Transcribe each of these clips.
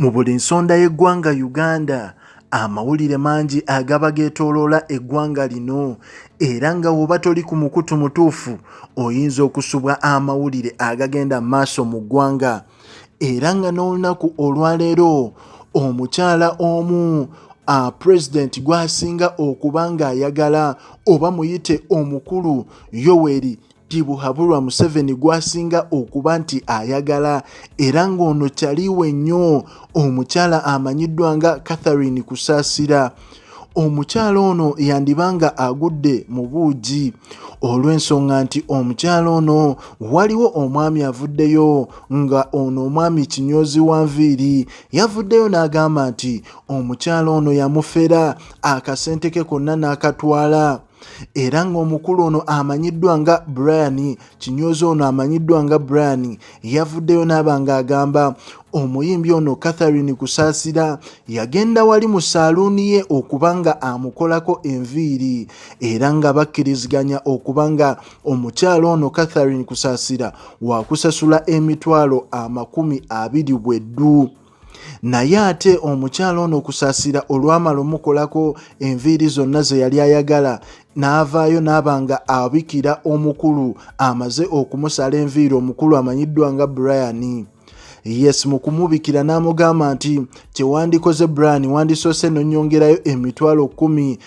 Mu buli nsonda y'eggwanga Uganda, amawulire mangi agaba geetooloola eggwanga lino era nga woba toli ku mukutu mutuufu oyinza okusubwa amawulire agagenda maaso mu ggwanga. Era nga n'olunaku olwaleero omukyala omu pulezidenti gw'asinga okuba ng'ayagala oba muyite omukulu Yoweri Tibuhaburwa Museveni gw'asinga okuba nti ayagala era ng'ono kyaliwe nnyo omukyala amanyiddwa nga Catherine Kusaasira. Omukyala ono yandibanga agudde mu buugi olw'ensonga nti omukyala ono waliwo omwami avuddeyo nga ono omwami Kinyoozi wa Nviiri yavuddeyo n'agamba nti omukyala ono yamufera akasente ke konna n'akatwala. Era ng'omukulu ono amanyiddwa nga Brian Kinyoozi ono amanyiddwa nga Brian yavuddeyo n'abanga agamba omuyimbi ono Catherine Kusaasira yagenda wali mu saaluuni ye okuba nga amukolako enviiri era nga bakkiriziganya okuba nga omukyala ono Catherine Kusaasira waakusasula emitwalo 20 bweddu. Naye ate omukyala ono Kusaasira olwamala omukolako enviiri zonna ze yali ayagala n'avaayo n'abanga abikira omukulu amaze okumusala enviiri omukulu amanyiddwa nga Brian. Yes, mu kumubikira n'amugamba nti kyewandikoze Brian wandisoose n'onnyongerayo emitwalo 10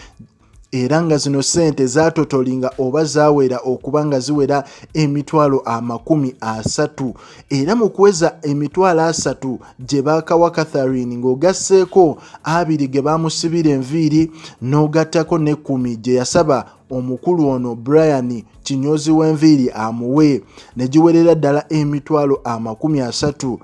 era nga zino ssente zaatotolinga oba zaawera okuba nga ziwera emitwalo 30. Era mu kuweza emitwalo 30 gye baakawa Catherine ng'ogasseeko 2 ge baamusibira enviiri n'ogattako ne 10 gye yasaba omukulu ono Brian Kinyoozi w'enviiri amuwe ne giwerera ddala emitwalo 30.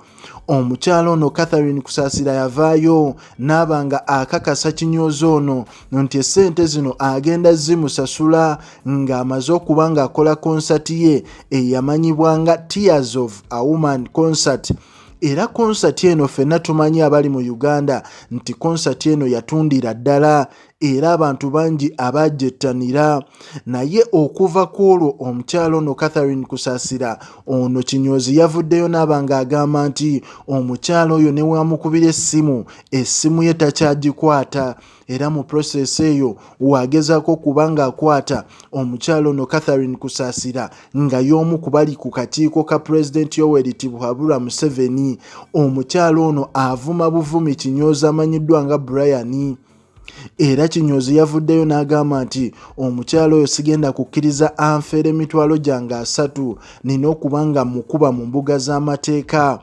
Omukyala ono Catherine Kusaasira yavaayo n'abanga akakasa Kinyoozi ono nti essente zino agenda zimusasula ng'amaze okuba ng'akola konsati ye eyamanyibwa nga Tears of a Woman concert. Era konsati eno ffenna tumanyi abali mu Uganda nti konsati eno yatundira ddala era abantu bangi abagyetanira. Naye okuva ku olwo omukyala ono Catherine Kusaasira ono Kinyoozi yavuddeyo n'abanga agamba nti omukyala oyo ne wamukubira essimu ye takyagikwata era mu process eyo wagezaako kuba ng'akwata omukyala ono Catherine Kusaasira nga y'omu ku bali ku kakiiko ka pulezidenti Yoweri Tibuhaburwa Museveni. Omukyala ono avuma buvumi Kinyoozi amanyiddwa nga Brian. Era Kinyoozi yavuddeyo n'agamba nti omukyala oyo sigenda kukkiriza anfere emitwalo gyange 3 nina okuba nga mukuba mu mbuga z'amateeka.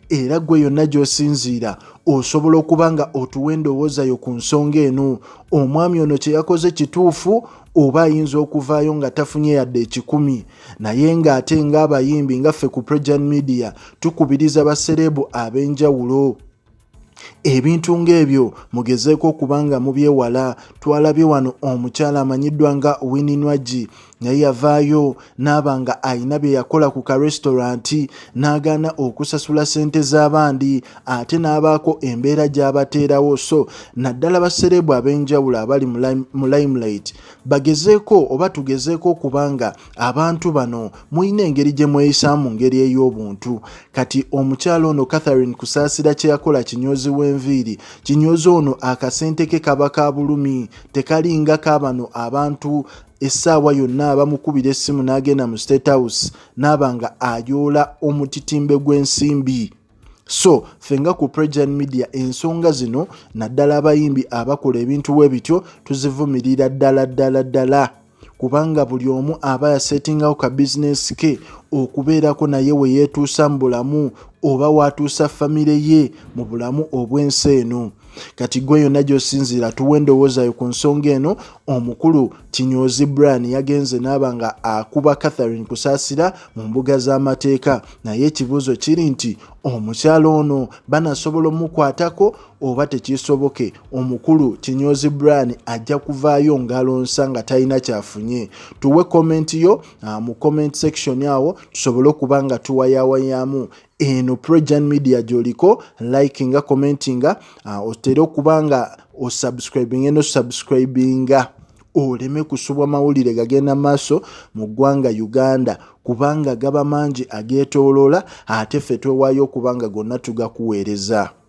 Era gwe yonna gy'osinziira osobola okuba nga otuwa endowooza yo ku nsonga eno. Omwami ono kye yakoze kituufu oba ayinza okuvaayo nga tafunye yadde 10? Naye ng'ate ng'abayimbi nga ffe ku Projan Media tukubiriza baserebu ab'enjawulo ebintu ng'ebyo mugezeeko okuba nga mubyewala. Twalabye wano omukyala amanyiddwa nga Winnie Nwagi naye yavaayo n'abanga ayina bye yakola ku ka restauranti n'agaana okusasula ssente z'abandi ate n'abaako embeera gy'abateerawo. So naddala baserebu ab'enjawulo abali mu limelight bagezeeko oba tugezeeko okuba nga abantu bano muyina engeri gye mweyisaamu mu ngeri ey'obuntu. Kati omukyala ono Catherine Kusaasira kye yakola Kinyoozi w'enviiri, Kinyoozi ono akasente ke kaba ka bulumi tekalinga kabano abantu essaawa yonna abamukubira essimu n'agenda mu State House n'abanga ayoola omutitimbe gw'ensimbi. So fenga ku Projan Media ensonga zino naddala abayimbi abakola ebintu bwe bityo tuzivumirira ddala kubanga buli omu aba yasetingawo ka bizinesi ke okubeerako naye we yeetuusa mu bulamu oba watuusa famire ye mu bulamu obw'ensi eno. Kati gwe yonna gy'osinziira tuwa endowooza yo ku nsonga eno. Omukulu Kinyoozi Brian yagenze n'abanga akuba Catherine Kusaasira mu mbuga z'amateeka naye ekibuuzo kiri nti omukyala ono banasobola omukwatako oba tekisoboke? Omukulu Kinyoozi Brian ajja kuvaayo ng'alonsa nga talina kyafunye. Tuwe komenti yo mu comment section awo tusobole okuba nga tuwayawayaamu eno Projan Media gy'oliko likinga commentinga otere okuba nga osubscribinga oleme kusubwa mawulire gagenda maaso mu ggwanga Uganda kubanga gaba mangi ageetooloola ate ffe twewaayo okuba nga gonna tugakuweereza.